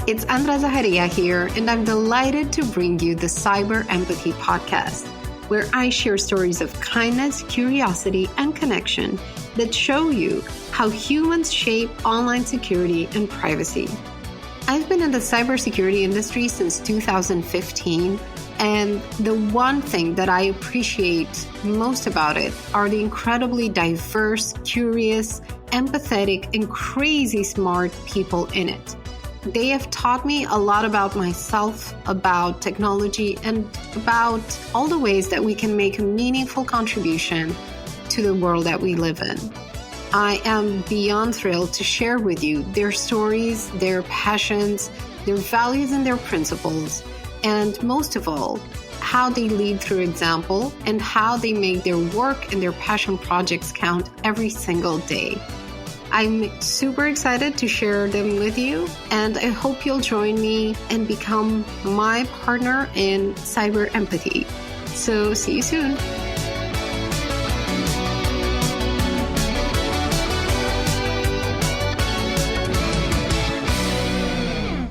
It's Andra Zaharia here, and I'm delighted to bring you the Cyber Empathy podcast, where I share stories of kindness, curiosity, and connection that show you how humans shape online security and privacy. I've been in the cybersecurity industry since 2015, and the one thing that I appreciate most about it are the incredibly diverse, curious, empathetic, and crazy smart people in it. They have taught me a lot about myself, about technology, and about all the ways that we can make a meaningful contribution to the world that we live in. I am beyond thrilled to share with you their stories, their passions, their values, and their principles, and most of all, how they lead through example and how they make their work and their passion projects count every single day. I'm super excited to share them with you, and I hope you'll join me and become my partner in cyber empathy. So see you soon.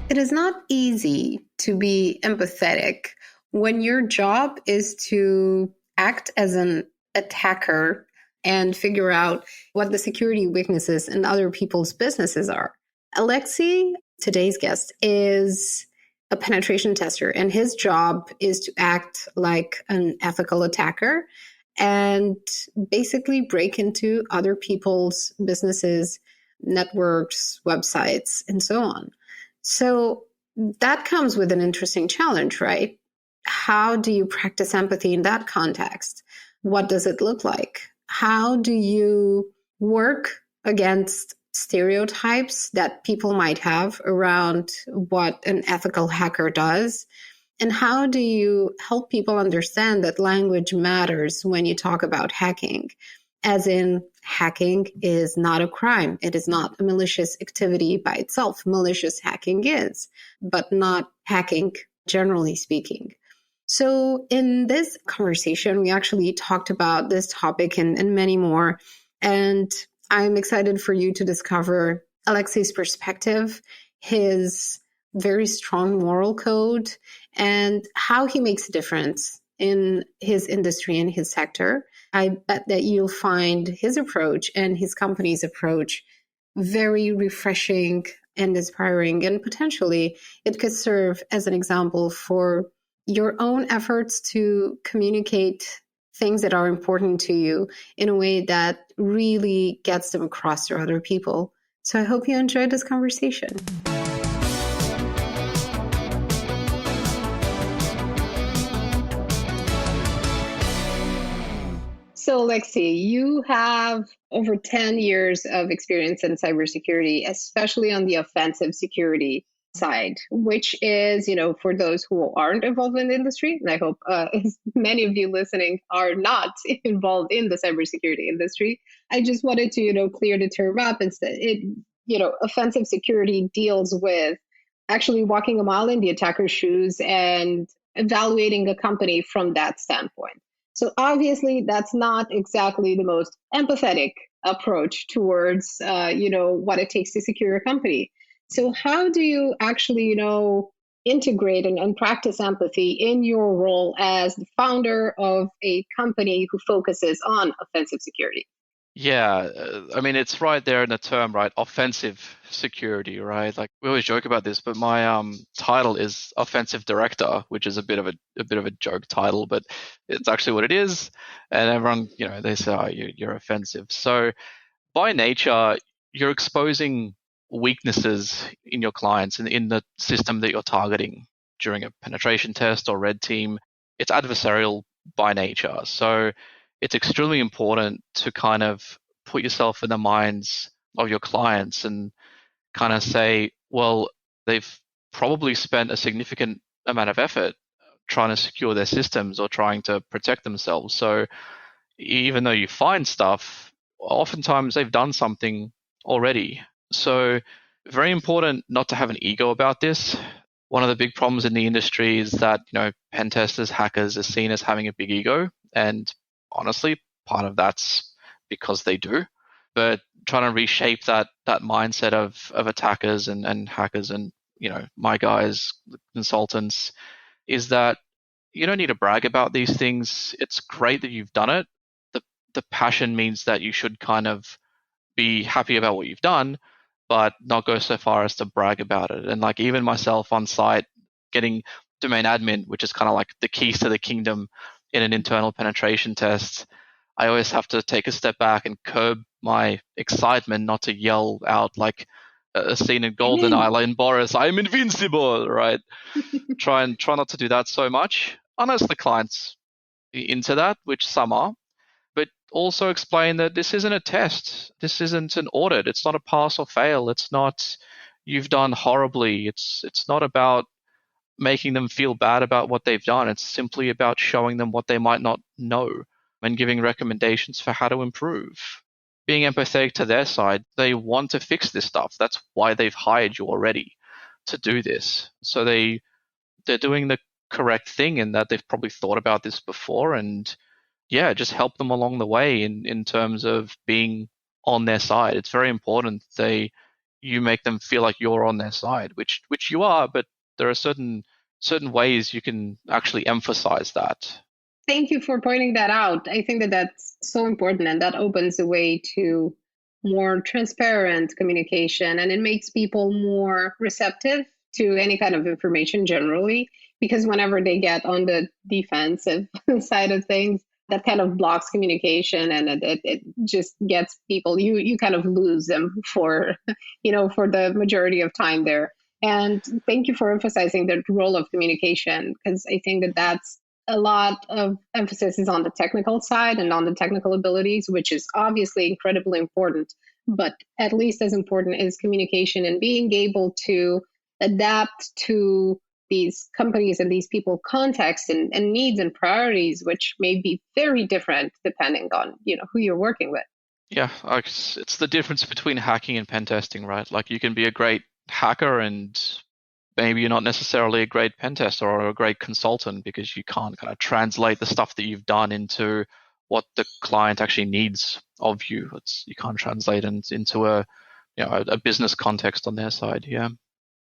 It is not easy to be empathetic when your job is to act as an attacker and figure out what the security weaknesses in other people's businesses are. Alexei, today's guest, is a penetration tester, and his job is to act like an ethical attacker and basically break into other people's businesses, networks, websites, and so on. So that comes with an interesting challenge, right? How do you practice empathy in that context? What does it look like? How do you work against stereotypes that people might have around what an ethical hacker does? And how do you help people understand that language matters when you talk about hacking? As in, hacking is not a crime. It is not a malicious activity by itself. Malicious hacking is, but not hacking, generally speaking. So in this conversation, we actually talked about this topic and many more. And I'm excited for you to discover Alexei's perspective, his very strong moral code, and how he makes a difference in his industry and his sector. I bet that you'll find his approach and his company's approach very refreshing and inspiring, and potentially it could serve as an example for your own efforts to communicate things that are important to you in a way that really gets them across to other people. So I hope you enjoyed this conversation. So, Alexei, you have over 10 years of experience in cybersecurity, especially on the offensive security side, which is, for those who aren't involved in the industry, and I hope many of you listening are not involved in the cybersecurity industry. I just wanted to, clear the term up. Offensive security deals with actually walking a mile in the attacker's shoes and evaluating a company from that standpoint. So obviously, that's not exactly the most empathetic approach towards, what it takes to secure a company. So how do you actually, integrate and practice empathy in your role as the founder of a company who focuses on offensive security? Yeah, it's right there in the term, right? Offensive security, right? Like we always joke about this, but my title is offensive director, which is a bit of a joke title, but it's actually what it is. And everyone, they say, "Oh, you're offensive." So by nature, you're exposing weaknesses in your clients and in the system that you're targeting during a penetration test or red team. It's adversarial by nature. So it's extremely important to kind of put yourself in the minds of your clients and kind of say, well, they've probably spent a significant amount of effort trying to secure their systems or trying to protect themselves. So even though you find stuff, oftentimes they've done something already. So very important not to have an ego about this. One of the big problems in the industry is that, pen testers, hackers are seen as having a big ego. And honestly, part of that's because they do. But trying to reshape that mindset of attackers and hackers and my guys, the consultants, is that you don't need to brag about these things. It's great that you've done it. The passion means that you should kind of be happy about what you've done, but not go so far as to brag about it. And like even myself on site, getting domain admin, which is kind of like the keys to the kingdom in an internal penetration test, I always have to take a step back and curb my excitement, not to yell out like a scene in GoldenEye in Boris, "I'm invincible," right? Try not to do that so much, unless the client's into that, which some are. But also explain that this isn't a test. This isn't an audit. It's not a pass or fail. It's not you've done horribly. It's not about making them feel bad about what they've done. It's simply about showing them what they might not know and giving recommendations for how to improve. Being empathetic to their side, they want to fix this stuff. That's why they've hired you already to do this. So they're doing the correct thing in that they've probably thought about this before, and yeah, just help them along the way in terms of being on their side. It's very important you make them feel like you're on their side, which you are, but there are certain ways you can actually emphasize that. Thank you for pointing that out. I think that that's so important, and that opens the way to more transparent communication, and it makes people more receptive to any kind of information generally, because whenever they get on the defensive side of things, that kind of blocks communication, and it just gets people, you kind of lose them for for the majority of time there. And thank you for emphasizing the role of communication, because I think that that's a lot of emphasis is on the technical side and on the technical abilities, which is obviously incredibly important. But at least as important is communication and being able to adapt to these companies and these people context and needs and priorities, which may be very different depending on who you're working with. Yeah, it's the difference between hacking and pen testing, right? Like you can be a great hacker and maybe you're not necessarily a great pen tester or a great consultant because you can't kind of translate the stuff that you've done into what the client actually needs of you. You can't translate it into a business context on their side. Yeah.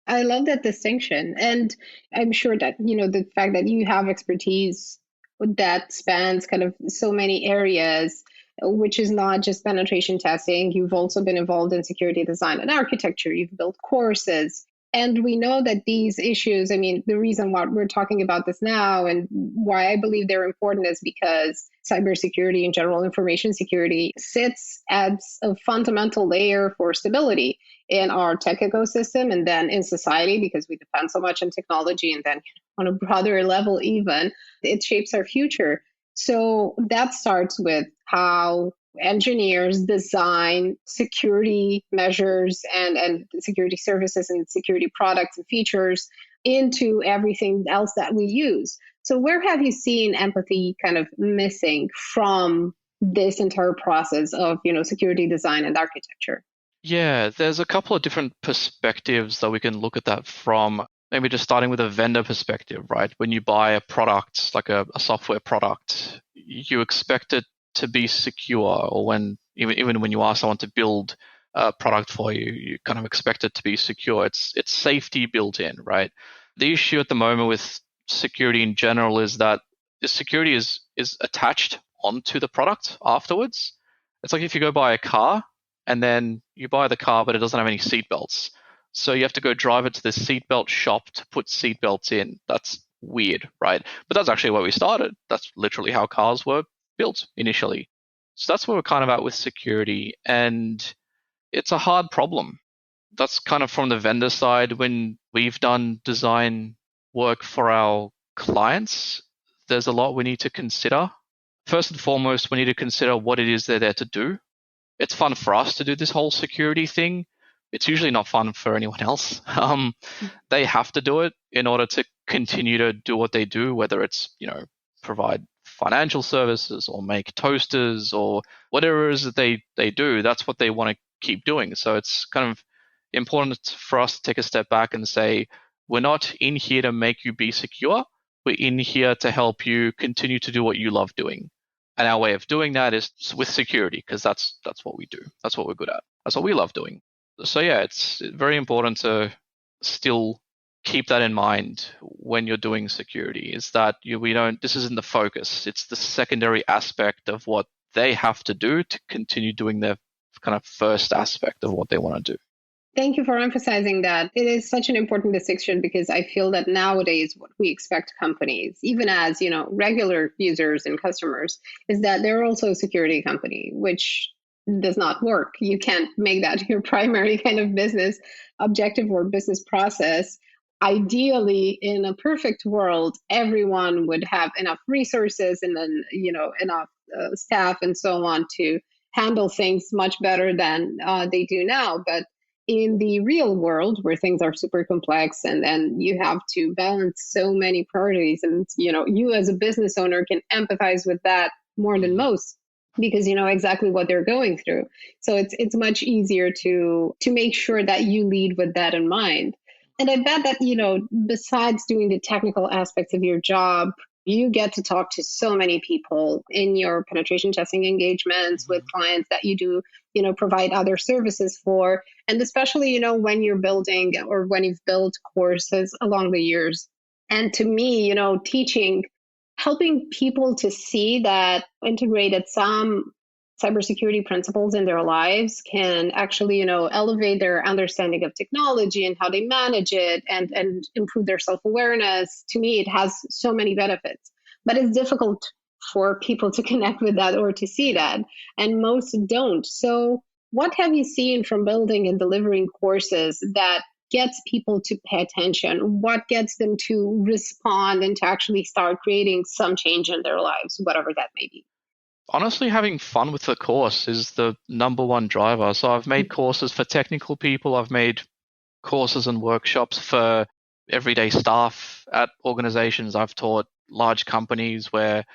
I love that distinction. And I'm sure that, the fact that you have expertise that spans kind of so many areas, which is not just penetration testing. You've also been involved in security design and architecture. You've built courses. And we know that these issues, I mean, the reason why we're talking about this now and why I believe they're important is because cybersecurity and general information security sits as a fundamental layer for stability in our tech ecosystem and then in society, because we depend so much on technology, and then on a broader level even, it shapes our future. So that starts with how engineers design security measures and security services and security products and features into everything else that we use. So where have you seen empathy kind of missing from this entire process of, security design and architecture? Yeah, there's a couple of different perspectives that we can look at that from. Maybe just starting with a vendor perspective, right? When you buy a product, like a software product, you expect it to be secure, or even when you ask someone to build a product for you, you kind of expect it to be secure. It's safety built in, right? The issue at the moment with security in general is that the security is attached onto the product afterwards. It's like if you go buy a car and then you buy the car, but it doesn't have any seat belts. So you have to go drive it to the seatbelt shop to put seatbelts in. That's weird, right? But that's actually where we started. That's literally how cars were built initially. So that's where we're kind of at with security. And it's a hard problem. That's kind of from the vendor side. When we've done design work for our clients, there's a lot we need to consider. First and foremost, we need to consider what it is they're there to do. It's fun for us to do this whole security thing. It's usually not fun for anyone else. They have to do it in order to continue to do what they do, whether it's, provide financial services or make toasters or whatever it is that they do. That's what they want to keep doing. So it's kind of important for us to take a step back and say, we're not in here to make you be secure. We're in here to help you continue to do what you love doing. And our way of doing that is with security, because that's what we do. That's what we're good at. That's what we love doing. So yeah, it's very important to still keep that in mind when you're doing security, is that this isn't the focus. It's the secondary aspect of what they have to do to continue doing their kind of first aspect of what they want to do. Thank you for emphasizing that. It is such an important distinction because I feel that nowadays what we expect companies, even as, regular users and customers, is that they're also a security company, which does not work. You can't make that your primary kind of business objective or business process. Ideally, in a perfect world, everyone would have enough resources and then, enough staff and so on to handle things much better than they do now. But in the real world where things are super complex and then you have to balance so many priorities, and you as a business owner can empathize with that more than most because you know exactly what they're going through. So it's much easier to make sure that you lead with that in mind. And I bet that besides doing the technical aspects of your job, you get to talk to so many people in your penetration testing engagements with clients that you do, provide other services for. And especially, when you're building or when you've built courses along the years. And to me, teaching, helping people to see that integrated some cybersecurity principles in their lives can actually, elevate their understanding of technology and how they manage it and improve their self-awareness. To me, it has so many benefits, but it's difficult for people to connect with that or to see that. And most don't. So what have you seen from building and delivering courses that gets people to pay attention? What gets them to respond and to actually start creating some change in their lives, whatever that may be? Honestly, having fun with the course is the number one driver. So I've made courses for technical people. I've made courses and workshops for everyday staff at organizations. I've taught large companies where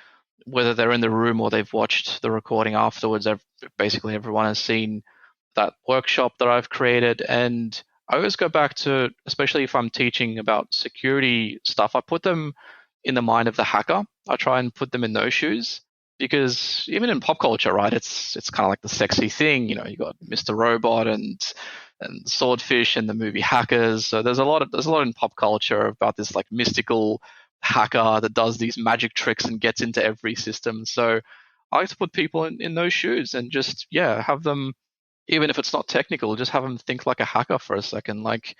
whether they're in the room or they've watched the recording afterwards, basically everyone has seen that workshop that I've created. And I always go back to, especially if I'm teaching about security stuff, I put them in the mind of the hacker. I try and put them in those shoes. Because even in pop culture, right, it's kind of like the sexy thing. You got Mr. Robot and Swordfish and the movie Hackers. So there's a lot in pop culture about this like mystical hacker that does these magic tricks and gets into every system. So I like to put people in those shoes and just have them, even if it's not technical, just have them think like a hacker for a second. Like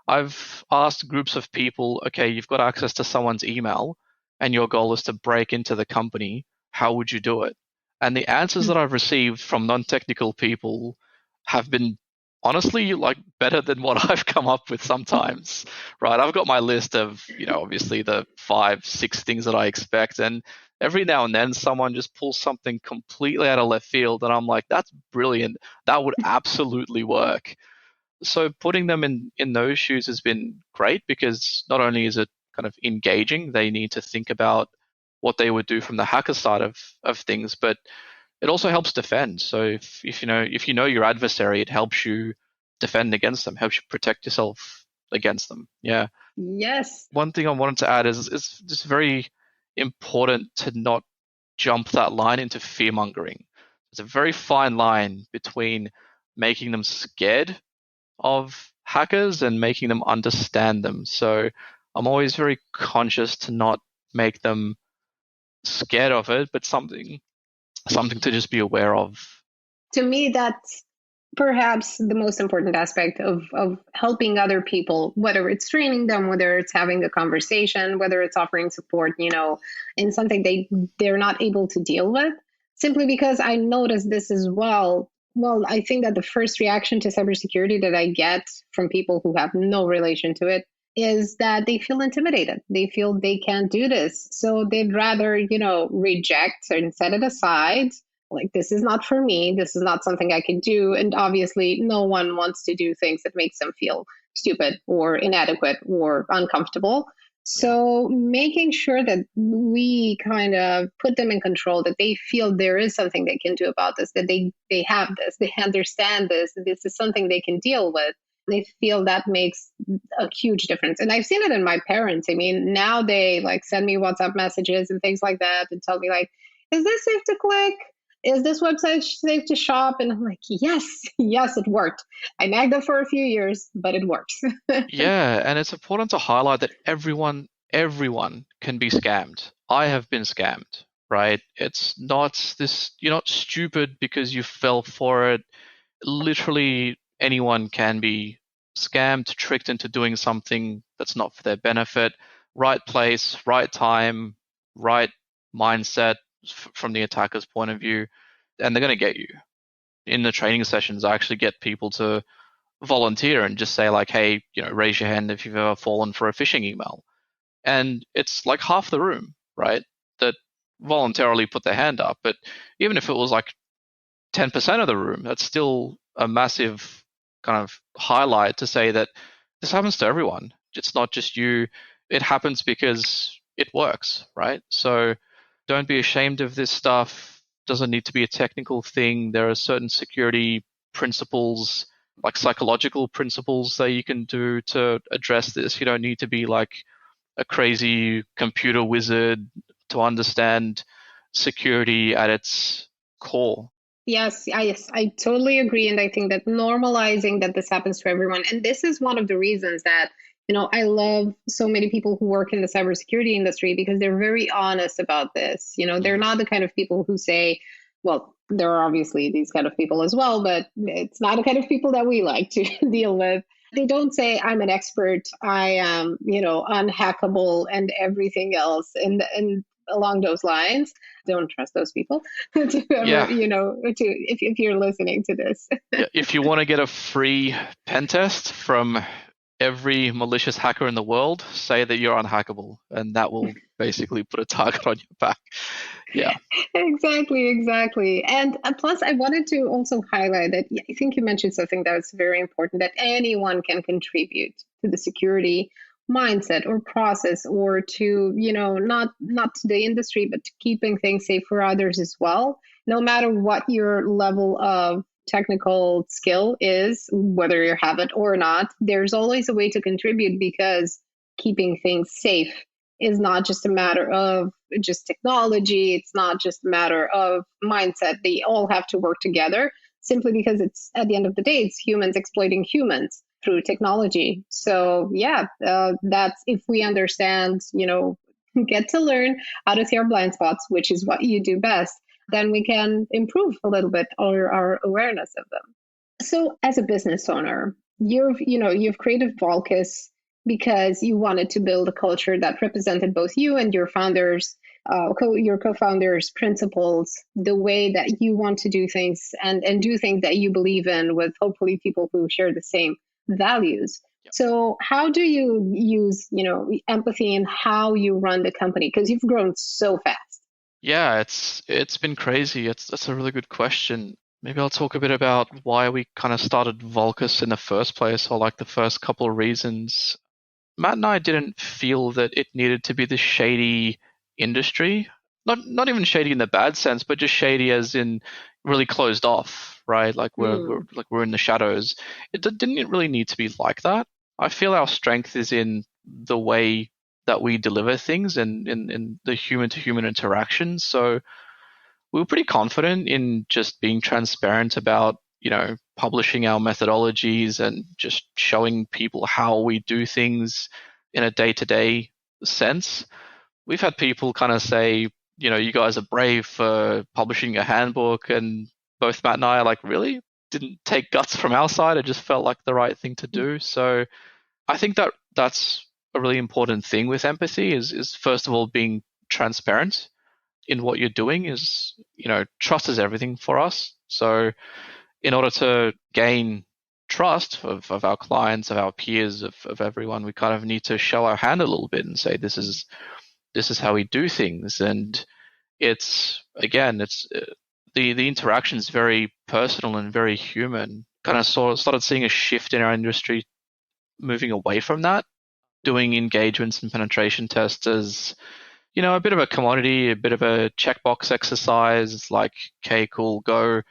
I've asked groups of people, okay, you've got access to someone's email and your goal is to break into the company. How would you do it? And the answers that I've received from non-technical people have been honestly like better than what I've come up with sometimes, right? I've got my list of, obviously the 5-6 things that I expect. And every now and then someone just pulls something completely out of left field. And I'm like, that's brilliant. That would absolutely work. So putting them in those shoes has been great because not only is it kind of engaging, they need to think about what they would do from the hacker side of things, but it also helps defend. So if you know your adversary, it helps you defend against them, helps you protect yourself against them. Yeah. Yes. One thing I wanted to add is it's just very important to not jump that line into fear mongering. There's a very fine line between making them scared of hackers and making them understand them. So I'm always very conscious to not make them scared of it, but something to just be aware of. To me, that's perhaps the most important aspect of helping other people, whether it's training them, whether it's having a conversation, whether it's offering support, in something they're not able to deal with. Simply because I noticed this as well. Well, I think that the first reaction to cybersecurity that I get from people who have no relation to it is that they feel intimidated. They feel they can't do this. So they'd rather, reject and set it aside. Like, this is not for me. This is not something I can do. And obviously, no one wants to do things that makes them feel stupid or inadequate or uncomfortable. So making sure that we kind of put them in control, that they feel there is something they can do about this, that they have this, they understand this is something they can deal with. They feel that makes a huge difference. And I've seen it in my parents. I mean, now they like send me WhatsApp messages and things like that and tell me like, is this safe to click? is this website safe to shop? And I'm like, yes, yes, it worked. I nagged it for a few years, but it works. Yeah, and it's important to highlight that everyone can be scammed. I have been scammed, right? It's not this, you're not stupid because you fell for it. Literally anyone can be scammed, tricked into doing something that's not for their benefit. Right place, right time, right mindset from the attacker's point of view, and they're going to get you. In the training sessions, I actually get people to volunteer and just say like, hey, raise your hand if you've ever fallen for a phishing email. And it's like half the room, right, that voluntarily put their hand up. But even if it was like 10% of the room, that's still a massive kind of highlight to say that this happens to everyone. It's not just you. It happens because it works, right? So don't be ashamed of this stuff. Doesn't need to be a technical thing. There are certain security principles, like psychological principles that you can do to address this. You don't need to be like a crazy computer wizard to understand security at its core. Yes, I totally agree. And I think that normalizing that this happens to everyone, and this is one of the reasons that, I love so many people who work in the cybersecurity industry because they're very honest about this. They're not the kind of people who say, well, there are obviously these kind of people as well, but it's not the kind of people that we like to deal with. They don't say, I'm an expert, I am, unhackable and everything else. And along those lines, don't trust those people to ever, Yeah. if you're listening to this. Yeah, if you want to get a free pen test from every malicious hacker in the world, say that you're unhackable, and that will basically put a target on your back. Yeah. Exactly. And plus, I wanted to also highlight that I think you mentioned something that was very important, that anyone can contribute to the security mindset or process, or to, not to the industry, but to keeping things safe for others as well. No matter what your level of technical skill is, whether you have it or not, there's always a way to contribute, because keeping things safe is not just a matter of just technology. It's not just a matter of mindset. They all have to work together, simply because it's, at the end of the day, it's humans exploiting humans through technology. So yeah, that's, if we understand, get to learn how to see our blind spots, which is what you do best, then we can improve a little bit our awareness of them. So as a business owner, you've created Volkis because you wanted to build a culture that represented both you and your founders, your co-founders' principles, the way that you want to do things, and do things that you believe in, with hopefully people who share the same values. So how do you use, empathy in how you run the company? Because you've grown so fast. Yeah, it's been crazy. That's a really good question. Maybe I'll talk a bit about why we kind of started Volkis in the first place, or like the first couple of reasons. Matt and I didn't feel that it needed to be the shady industry. Not even shady in the bad sense, but just shady as in really closed off, right? Like we're in the shadows. Didn't really need to be like that. I feel our strength is in the way that we deliver things, and in the human to human interaction. So we were pretty confident in just being transparent about, publishing our methodologies and just showing people how we do things in a day-to-day sense. We've had people kind of say, you guys are brave for publishing a handbook, and both Matt and I are like, really? Didn't take guts from our side. It just felt like the right thing to do. So I think that that's a really important thing with empathy is first of all being transparent in what you're doing. Is, trust is everything for us. So in order to gain trust of our clients, of our peers, of everyone, we kind of need to show our hand a little bit and say, this is how we do things. And it's, again, it's the interaction is very personal and very human. Kind of started seeing a shift in our industry, moving away from that, doing engagements and penetration tests as, a bit of a commodity, a bit of a checkbox exercise. It's like, okay, cool, go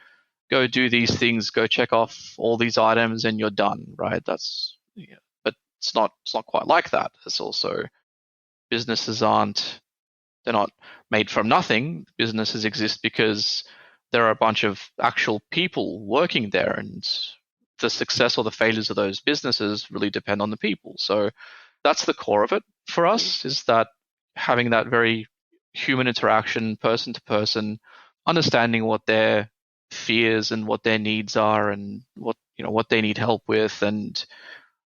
do these things, go check off all these items, and you're done, right? That's, but it's not quite like that. It's also, businesses they're not made from nothing. Businesses exist because there are a bunch of actual people working there, and the success or the failures of those businesses really depend on the people. So that's the core of it for us, is that having that very human interaction, person to person, understanding what their fears and what their needs are and what they need help with, and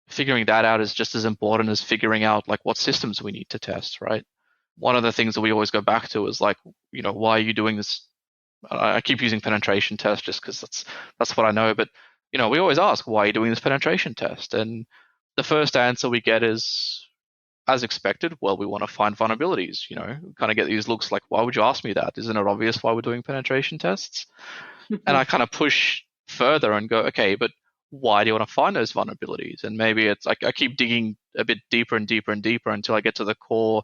figuring that out is just as important as figuring out like what systems we need to test, right? One of the things that we always go back to is like, why are you doing this? I keep using penetration test just because that's what I know, but we always ask, why are you doing this penetration test? And the first answer we get is, as expected, well, we want to find vulnerabilities. Kind of get these looks like, why would you ask me that? Isn't it obvious why we're doing penetration tests? And I kind of push further and go, okay, but why do you want to find those vulnerabilities? And maybe it's like I keep digging a bit deeper and deeper and deeper until I get to the core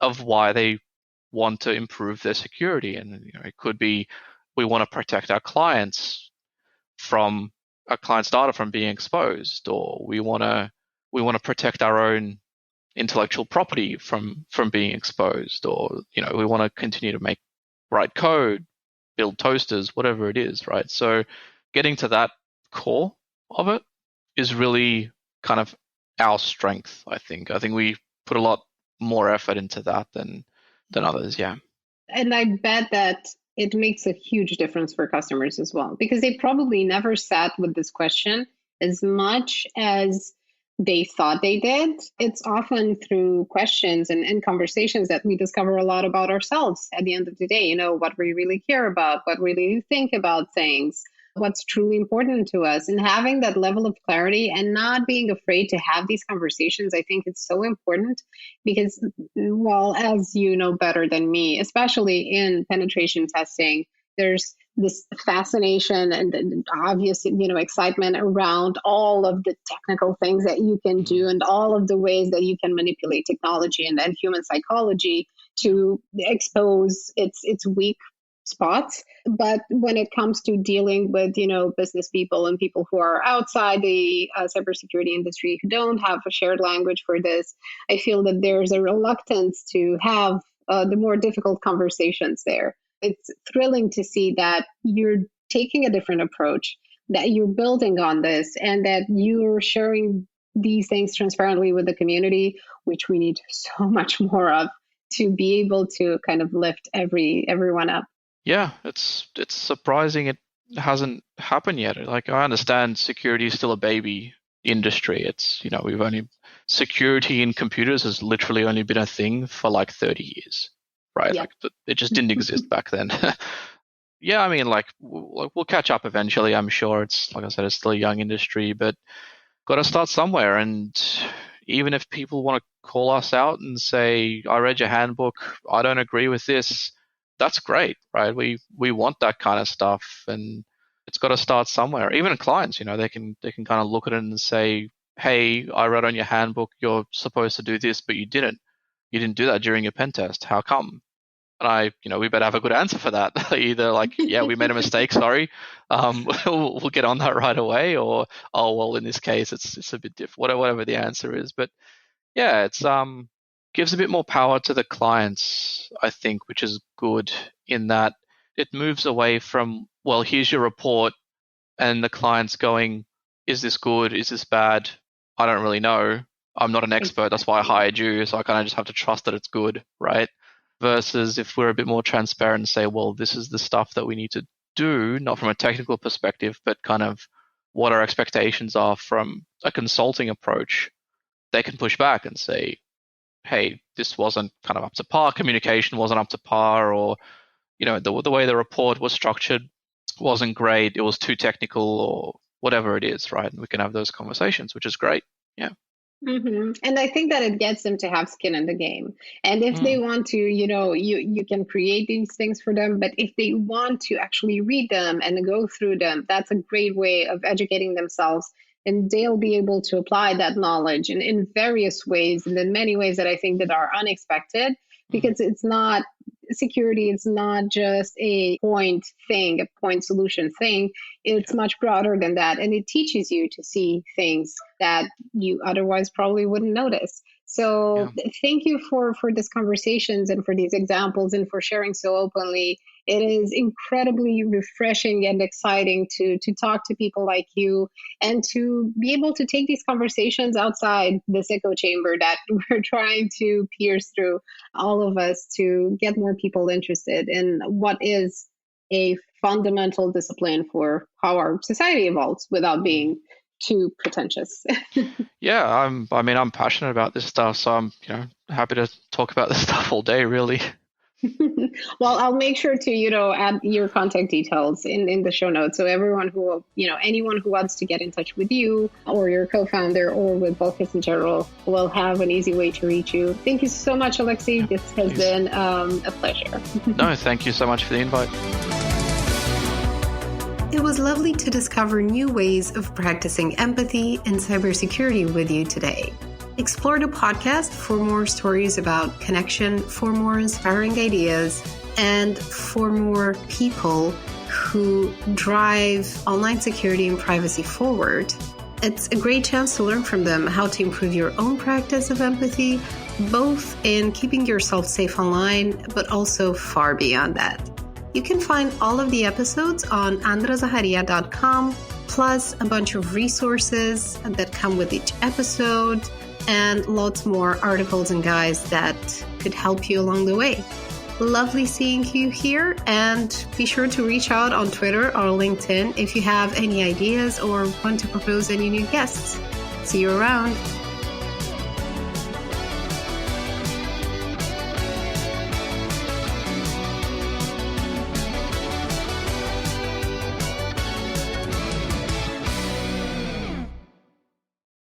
of why they want to improve their security. And it could be we want to protect our clients from our clients' data from being exposed, or we want to protect our own intellectual property from being exposed, or we want to continue to write code, build toasters, whatever it is, right? So getting to that core of it is really kind of our strength, I think. I think we put a lot more effort into that than others, yeah. And I bet that it makes a huge difference for customers as well, because they probably never sat with this question as much as they thought they did. It's often through questions and conversations that we discover a lot about ourselves at the end of the day, what we really care about, what we really think about things, what's truly important to us. And having that level of clarity and not being afraid to have these conversations, I think it's so important because, well, as you know better than me, especially in penetration testing, there's this fascination and obvious, excitement around all of the technical things that you can do and all of the ways that you can manipulate technology and human psychology to expose its weak spots. But when it comes to dealing with, business people and people who are outside the cybersecurity industry who don't have a shared language for this, I feel that there's a reluctance to have the more difficult conversations there. It's thrilling to see that you're taking a different approach, that you're building on this, and that you're sharing these things transparently with the community, which we need so much more of to be able to kind of lift everyone up. Yeah, it's surprising it hasn't happened yet. Like, I understand security is still a baby industry. It's, security in computers has literally only been a thing for like 30 years, right? Yep. Like it just didn't exist back then. Yeah, I mean, like we'll catch up eventually. I'm sure it's, like I said, it's still a young industry, but got to start somewhere. And even if people want to call us out and say, I read your handbook, I don't agree with this, that's great, right? We want that kind of stuff, and it's got to start somewhere. Even clients, they can kind of look at it and say, hey, I read on your handbook you're supposed to do this, but you didn't. You didn't do that during your pen test. How come? And we better have a good answer for that. Either like, yeah, we made a mistake, sorry, we'll get on that right away, or, oh, well, in this case, it's a bit different, whatever the answer is. But yeah, it's gives a bit more power to the clients, I think, which is good in that it moves away from, well, here's your report, and the client's going, is this good? Is this bad? I don't really know. I'm not an expert. That's why I hired you. So I kind of just have to trust that it's good, right? Versus if we're a bit more transparent and say, well, this is the stuff that we need to do, not from a technical perspective, but kind of what our expectations are from a consulting approach, they can push back and say, hey, this wasn't kind of up to par, communication wasn't up to par, or, the way the report was structured wasn't great, it was too technical, or whatever it is, right? And we can have those conversations, which is great. Yeah. Mm-hmm. And I think that it gets them to have skin in the game. And if they want to, you can create these things for them. But if they want to actually read them and go through them, that's a great way of educating themselves. And they'll be able to apply that knowledge in various ways, and in many ways that I think that are unexpected, because it's not security. It's not just a point thing, a point solution thing. It's much broader than that. And it teaches you to see things that you otherwise probably wouldn't notice. So Yeah. thank you for these conversations and for these examples and for sharing so openly. It is incredibly refreshing and exciting to talk to people like you and to be able to take these conversations outside this echo chamber that we're trying to pierce through, all of us, to get more people interested in what is a fundamental discipline for how our society evolves without being too pretentious. Yeah, I'm passionate about this stuff, so I'm, happy to talk about this stuff all day, really. Well, I'll make sure to, add your contact details in the show notes. So everyone who, anyone who wants to get in touch with you or your co-founder or with Volkis in general will have an easy way to reach you. Thank you so much, Alexei. Yeah, this has been a pleasure. No, thank you so much for the invite. It was lovely to discover new ways of practicing empathy and cybersecurity with you today. Explore the podcast for more stories about connection, for more inspiring ideas, and for more people who drive online security and privacy forward. It's a great chance to learn from them how to improve your own practice of empathy, both in keeping yourself safe online, but also far beyond that. You can find all of the episodes on andrazaharia.com, plus a bunch of resources that come with each episode, and lots more articles and guides that could help you along the way. Lovely seeing you here, and be sure to reach out on Twitter or LinkedIn if you have any ideas or want to propose any new guests. See you around.